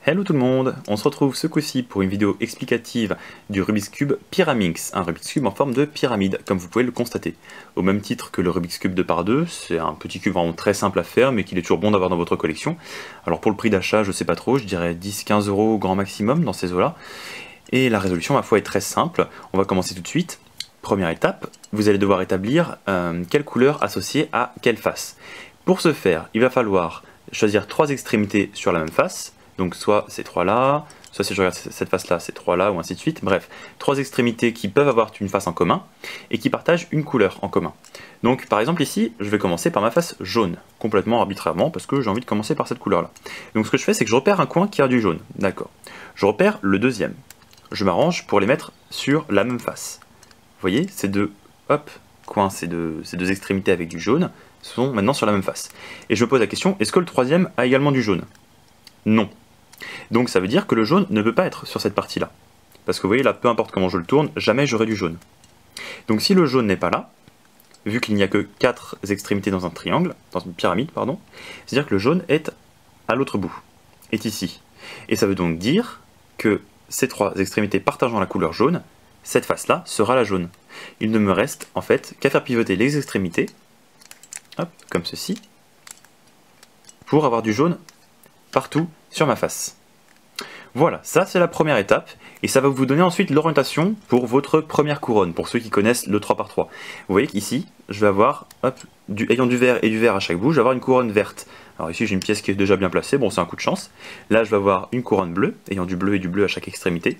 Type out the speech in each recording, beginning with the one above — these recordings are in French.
Hello tout le monde, on se retrouve ce coup-ci pour une vidéo explicative du Rubik's Cube Pyraminx, un Rubik's Cube en forme de pyramide, comme vous pouvez le constater. Au même titre que le Rubik's Cube 2x2, c'est un petit cube vraiment très simple à faire, mais qu'il est toujours bon d'avoir dans votre collection. Alors pour le prix d'achat, je sais pas trop, je dirais 10-15 € au grand maximum dans ces eaux-là. Et la résolution, ma foi, est très simple. On va commencer tout de suite. Première étape, vous allez devoir établir quelle couleur associée à quelle face. Pour ce faire, il va falloir choisir trois extrémités sur la même face. Donc soit ces trois-là, soit si je regarde cette face-là, ces trois-là, ou ainsi de suite. Bref, trois extrémités qui peuvent avoir une face en commun et qui partagent une couleur en commun. Donc par exemple ici, je vais commencer par ma face jaune, complètement arbitrairement, parce que j'ai envie de commencer par cette couleur-là. Donc ce que je fais, c'est que je repère un coin qui a du jaune. D'accord. Je repère le deuxième. Je m'arrange pour les mettre sur la même face. Vous voyez, ces deux coins, ces deux extrémités avec du jaune, sont maintenant sur la même face. Et je me pose la question, est-ce que le troisième a également du jaune? Non. Donc ça veut dire que le jaune ne peut pas être sur cette partie-là. Parce que vous voyez là, peu importe comment je le tourne, jamais j'aurai du jaune. Donc si le jaune n'est pas là, vu qu'il n'y a que 4 extrémités dans un triangle, dans une pyramide, pardon, c'est-à-dire que le jaune est à l'autre bout, est ici. Et ça veut donc dire que ces trois extrémités partageant la couleur jaune, cette face-là sera la jaune. Il ne me reste en fait qu'à faire pivoter les extrémités, comme ceci, pour avoir du jaune partout sur ma face. Voilà, ça c'est la première étape, et ça va vous donner ensuite l'orientation pour votre première couronne, pour ceux qui connaissent le 3x3. Vous voyez qu'ici, je vais avoir, ayant du vert et du vert à chaque bout, je vais avoir une couronne verte. Alors ici j'ai une pièce qui est déjà bien placée, bon c'est un coup de chance. Là je vais avoir une couronne bleue, ayant du bleu et du bleu à chaque extrémité.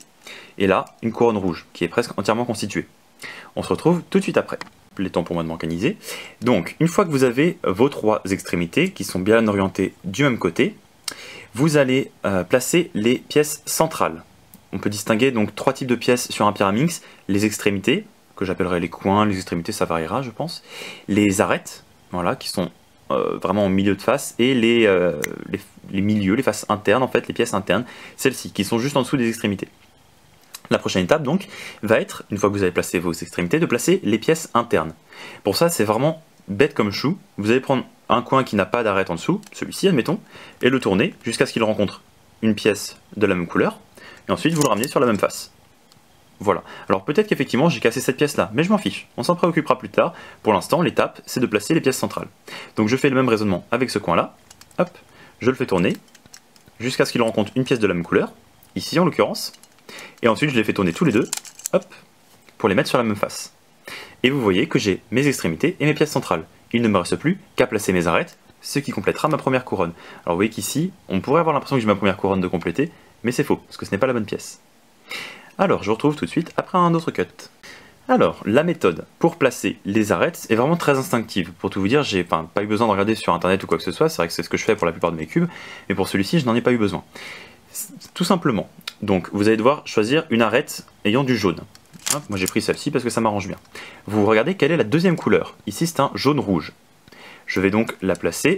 Et là, une couronne rouge, qui est presque entièrement constituée. On se retrouve tout de suite après. Les temps pour moi de m'organiser. Donc, une fois que vous avez vos trois extrémités, qui sont bien orientées du même côté, vous allez placer les pièces centrales. On peut distinguer donc trois types de pièces sur un pyraminx. Les extrémités, que j'appellerai les coins, les extrémités ça variera je pense. Les arêtes, voilà, qui sont vraiment au milieu de face, et les milieux, les faces internes en fait, les pièces internes, celles-ci, qui sont juste en dessous des extrémités. La prochaine étape donc va être, une fois que vous avez placé vos extrémités, de placer les pièces internes. Pour ça c'est vraiment bête comme chou, vous allez prendre un coin qui n'a pas d'arête en dessous, celui-ci admettons, et le tourner jusqu'à ce qu'il rencontre une pièce de la même couleur, et ensuite vous le ramenez sur la même face. Voilà. Alors peut-être qu'effectivement j'ai cassé cette pièce là, mais je m'en fiche, on s'en préoccupera plus tard. Pour l'instant l'étape c'est de placer les pièces centrales. Donc je fais le même raisonnement avec ce coin là, je le fais tourner jusqu'à ce qu'il rencontre une pièce de la même couleur, ici en l'occurrence, et ensuite je les fais tourner tous les deux, pour les mettre sur la même face. Et vous voyez que j'ai mes extrémités et mes pièces centrales. Il ne me reste plus qu'à placer mes arêtes, ce qui complétera ma première couronne. Alors vous voyez qu'ici, on pourrait avoir l'impression que j'ai ma première couronne de compléter, mais c'est faux, parce que ce n'est pas la bonne pièce. Alors, je vous retrouve tout de suite après un autre cut. Alors, la méthode pour placer les arêtes est vraiment très instinctive. Pour tout vous dire, j'ai pas eu besoin de regarder sur internet ou quoi que ce soit, c'est vrai que c'est ce que je fais pour la plupart de mes cubes, mais pour celui-ci, je n'en ai pas eu besoin. Tout simplement. Donc, vous allez devoir choisir une arête ayant du jaune. Moi j'ai pris celle-ci parce que ça m'arrange bien. Vous regardez quelle est la deuxième couleur. Ici c'est un jaune-rouge. Je vais donc la placer.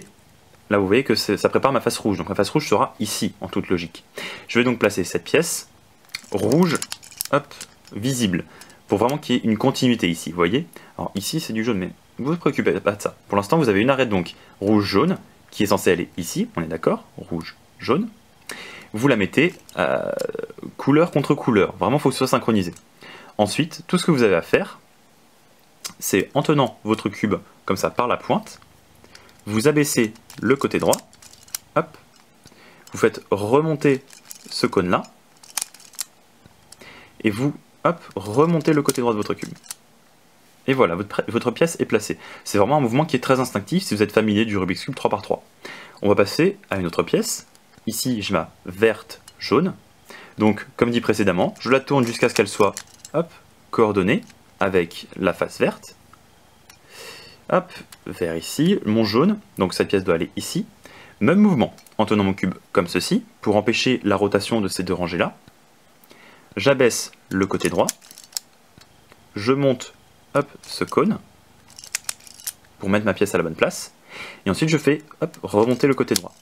Là vous voyez que ça prépare ma face rouge. Donc ma face rouge sera ici en toute logique. Je vais donc placer cette pièce rouge, visible. Pour vraiment qu'il y ait une continuité ici. Vous voyez. Alors ici c'est du jaune mais ne vous préoccupez pas de ça. Pour l'instant vous avez une arête donc rouge-jaune qui est censée aller ici. On est d'accord. Rouge-jaune. Vous la mettez couleur contre couleur. Vraiment il faut que ce soit synchronisé. Ensuite, tout ce que vous avez à faire, c'est en tenant votre cube comme ça par la pointe, vous abaissez le côté droit, vous faites remonter ce cône-là, et vous, remontez le côté droit de votre cube. Et voilà, votre pièce est placée. C'est vraiment un mouvement qui est très instinctif si vous êtes familier du Rubik's Cube 3x3. On va passer à une autre pièce. Ici, je mets verte, jaune. Donc, comme dit précédemment, je la tourne jusqu'à ce qu'elle soit coordonnée avec la face verte. Vers ici, mon jaune, donc cette pièce doit aller ici. Même mouvement, en tenant mon cube comme ceci, pour empêcher la rotation de ces deux rangées-là. J'abaisse le côté droit. Je monte, ce cône, pour mettre ma pièce à la bonne place. Et ensuite je fais, remonter le côté droit.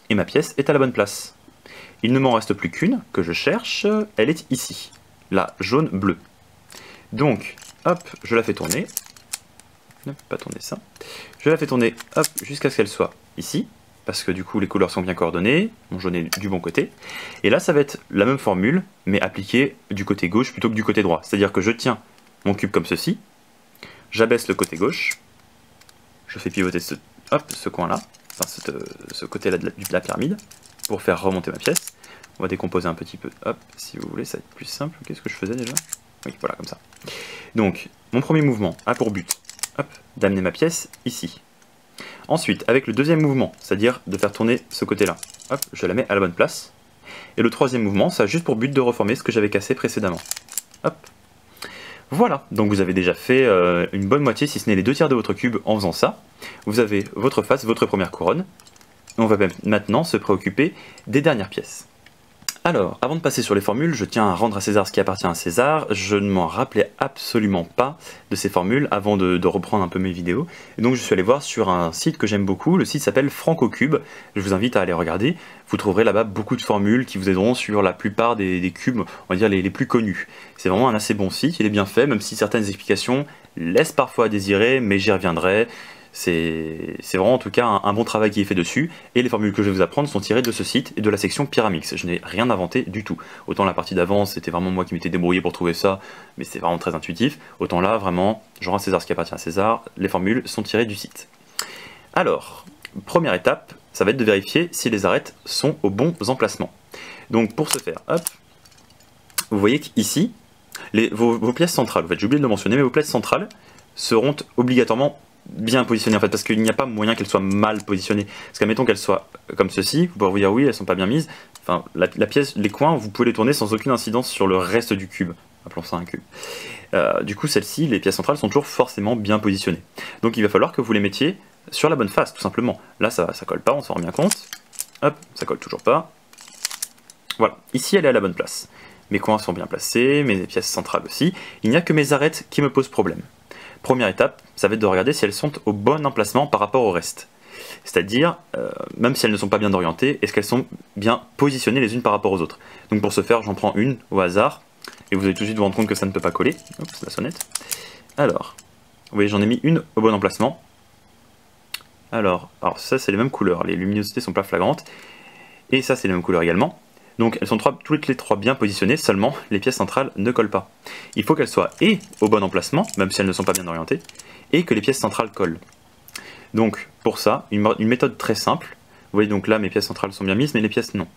Et ma pièce est à la bonne place. Il ne m'en reste plus qu'une, que je cherche, elle est ici. La jaune-bleu. Donc, je la fais tourner. Pas tourner ça. Je la fais tourner, jusqu'à ce qu'elle soit ici. parce que du coup les couleurs sont bien coordonnées, mon jaune est du bon côté. Et là ça va être la même formule, mais appliquée du côté gauche plutôt que du côté droit. C'est-à-dire que je tiens mon cube comme ceci, j'abaisse le côté gauche, je fais pivoter ce coin-là, enfin ce côté-là de la pyramide, pour faire remonter ma pièce. On va décomposer un petit peu, hop, si vous voulez, ça va être plus simple. Qu'est-ce que je faisais déjà? Oui, voilà, comme ça. Donc, mon premier mouvement a pour but, hop, d'amener ma pièce ici. Ensuite, avec le deuxième mouvement, c'est-à-dire de faire tourner ce côté-là, hop, je la mets à la bonne place. Et le troisième mouvement, ça a juste pour but de reformer ce que j'avais cassé précédemment. Hop. Voilà, donc vous avez déjà fait une bonne moitié, si ce n'est les 2/3 de votre cube en faisant ça. Vous avez votre face, votre première couronne. On va maintenant se préoccuper des dernières pièces. Alors, avant de passer sur les formules, je tiens à rendre à César ce qui appartient à César. Je ne m'en rappelais absolument pas de ces formules avant de reprendre un peu mes vidéos. Et donc je suis allé voir sur un site que j'aime beaucoup, le site s'appelle FrancoCube. Je vous invite à aller regarder. Vous trouverez là-bas beaucoup de formules qui vous aideront sur la plupart des cubes, on va dire les plus connus. C'est vraiment un assez bon site, il est bien fait, même si certaines explications laissent parfois à désirer, mais j'y reviendrai. C'est vraiment en tout cas un bon travail qui est fait dessus, et les formules que je vais vous apprendre sont tirées de ce site et de la section Pyramix. Je n'ai rien inventé du tout. Autant la partie d'avant, c'était vraiment moi qui m'étais débrouillé pour trouver ça, mais c'est vraiment très intuitif. Autant là, vraiment, je rends à César ce qui appartient à César, les formules sont tirées du site. Alors, première étape, ça va être de vérifier si les arêtes sont aux bons emplacements. Donc pour ce faire, hop, vous voyez qu'ici, vos pièces centrales, en fait, j'ai oublié de le mentionner, mais vos pièces centrales seront obligatoirement bien positionnées en fait, parce qu'il n'y a pas moyen qu'elles soient mal positionnées. Parce qu'admettons qu'elles soient comme ceci, vous pourrez vous dire oui, elles sont pas bien mises. Enfin, la pièce, les coins, vous pouvez les tourner sans aucune incidence sur le reste du cube. Appelons ça un cube. Du coup, celles-ci, les pièces centrales, sont toujours forcément bien positionnées. Donc il va falloir que vous les mettiez sur la bonne face, tout simplement. Là, ça colle pas, on s'en rend bien compte. Hop, ça colle toujours pas. Voilà, ici elle est à la bonne place. Mes coins sont bien placés, mes pièces centrales aussi. Il n'y a que mes arêtes qui me posent problème. Première étape, ça va être de regarder si elles sont au bon emplacement par rapport au reste. C'est-à-dire, même si elles ne sont pas bien orientées, est-ce qu'elles sont bien positionnées les unes par rapport aux autres. Donc pour ce faire, j'en prends une au hasard, et vous allez tout de suite vous rendre compte que ça ne peut pas coller. Oups, la sonnette. Alors, vous voyez, j'en ai mis une au bon emplacement. Alors ça c'est les mêmes couleurs, les luminosités sont pas flagrantes, et ça c'est les mêmes couleurs également. Donc elles sont toutes les trois bien positionnées, seulement les pièces centrales ne collent pas. Il faut qu'elles soient et au bon emplacement, même si elles ne sont pas bien orientées, et que les pièces centrales collent. Donc pour ça, une méthode très simple, vous voyez donc là mes pièces centrales sont bien mises, mais les pièces non.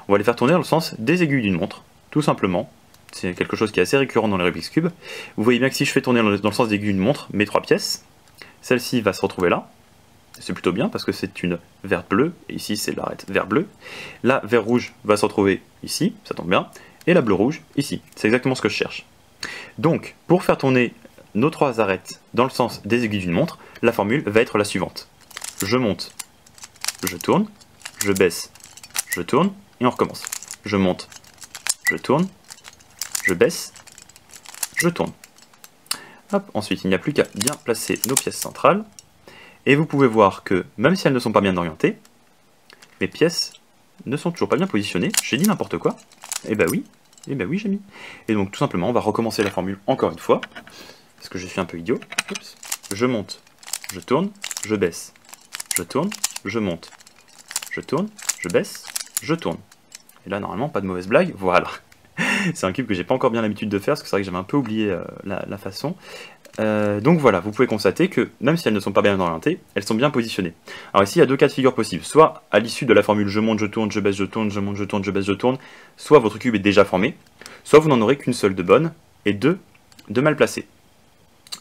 On va les faire tourner dans le sens des aiguilles d'une montre, tout simplement. C'est quelque chose qui est assez récurrent dans les Rubik's Cube. Vous voyez bien que si je fais tourner dans le sens des aiguilles d'une montre, mes trois pièces, celle-ci va se retrouver là. C'est plutôt bien parce que c'est une verte bleue, et ici c'est l'arête vert bleu. La vert rouge va se retrouver ici, ça tombe bien, et la bleu rouge ici. C'est exactement ce que je cherche. Donc, pour faire tourner nos trois arêtes dans le sens des aiguilles d'une montre, la formule va être la suivante. Je monte, je tourne, je baisse, je tourne, et on recommence. Je monte, je tourne, je baisse, je tourne. Hop, ensuite, il n'y a plus qu'à bien placer nos pièces centrales. Et vous pouvez voir que, même si elles ne sont pas bien orientées, mes pièces ne sont toujours pas bien positionnées. J'ai dit n'importe quoi. Eh ben oui, j'ai mis. Et donc tout simplement, on va recommencer la formule encore une fois, parce que je suis un peu idiot. Oups. Je monte, je tourne, je baisse, je tourne, je monte, je tourne, je baisse, je tourne. Et là, normalement, pas de mauvaise blague, voilà. C'est un cube que j'ai pas encore bien l'habitude de faire, parce que c'est vrai que j'avais un peu oublié la façon. Donc voilà, vous pouvez constater que même si elles ne sont pas bien orientées, elles sont bien positionnées. Alors ici, il y a deux cas de figure possibles. Soit à l'issue de la formule je monte, je tourne, je baisse, je tourne, je monte, je tourne, je baisse, je tourne, soit votre cube est déjà formé, soit vous n'en aurez qu'une seule de bonne et deux de mal placée.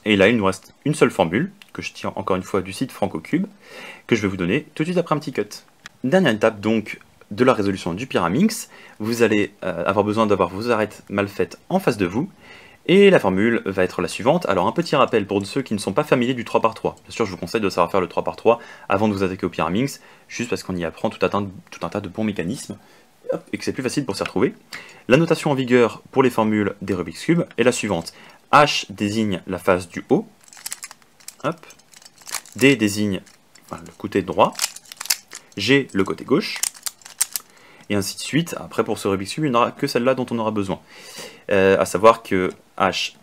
Et là, il nous reste une seule formule, que je tire encore une fois du site FrancoCube, que je vais vous donner tout de suite après un petit cut. Dernière étape donc de la résolution du Pyraminx, vous allez avoir besoin d'avoir vos arêtes mal faites en face de vous. Et la formule va être la suivante. Alors un petit rappel pour ceux qui ne sont pas familiers du 3×3. Bien sûr, je vous conseille de savoir faire le 3×3 avant de vous attaquer au Pyraminx, juste parce qu'on y apprend tout un tas de bons mécanismes, et que c'est plus facile pour s'y retrouver. La notation en vigueur pour les formules des Rubik's Cube est la suivante. H désigne la face du haut, hop. D désigne le côté droit, G le côté gauche, et ainsi de suite. Après, pour ce Rubik's Cube, il n'y en aura que celle-là dont on aura besoin. À savoir que H',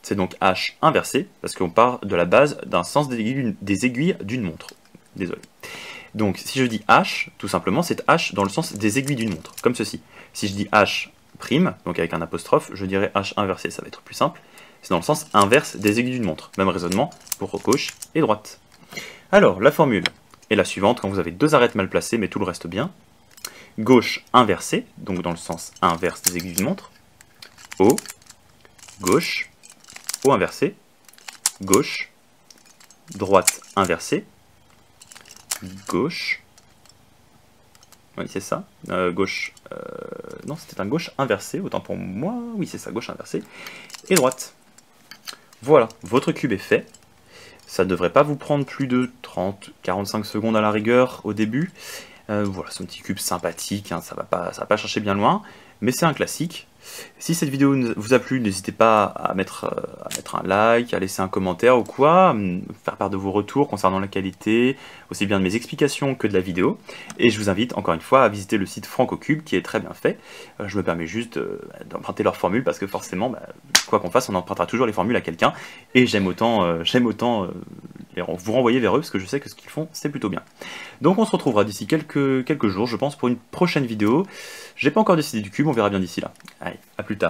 c'est donc H inversé, parce qu'on part de la base d'un sens des aiguilles d'une montre. Désolé. Donc si je dis H, tout simplement c'est H dans le sens des aiguilles d'une montre, comme ceci. Si je dis H', donc avec un apostrophe, je dirais H inversé, ça va être plus simple. C'est dans le sens inverse des aiguilles d'une montre. Même raisonnement pour gauche et droite. Alors, la formule est la suivante, quand vous avez deux arêtes mal placées, mais tout le reste bien. Gauche inversée, donc dans le sens inverse des aiguilles d'une montre. O, gauche, O inversé, gauche, droite inversée, gauche, oui c'est ça, gauche, non c'était un gauche inversé, autant pour moi, oui c'est ça, gauche inversée, et droite. Voilà, votre cube est fait. Ça ne devrait pas vous prendre plus de 30-45 secondes à la rigueur au début. Voilà, c'est un petit cube sympathique, hein, ça va pas chercher bien loin, mais c'est un classique. Si cette vidéo vous a plu, n'hésitez pas à mettre un like, à laisser un commentaire ou quoi, faire part de vos retours concernant la qualité, aussi bien de mes explications que de la vidéo. Et je vous invite encore une fois à visiter le site FrancoCube qui est très bien fait. Je me permets juste d'emprunter leur formule parce que forcément, quoi qu'on fasse, on empruntera toujours les formules à quelqu'un. Et j'aime autant vous renvoyer vers eux parce que je sais que ce qu'ils font, c'est plutôt bien. Donc on se retrouvera d'ici quelques jours, je pense, pour une prochaine vidéo. J'ai pas encore décidé du cube, on verra bien d'ici là. Allez, à plus tard.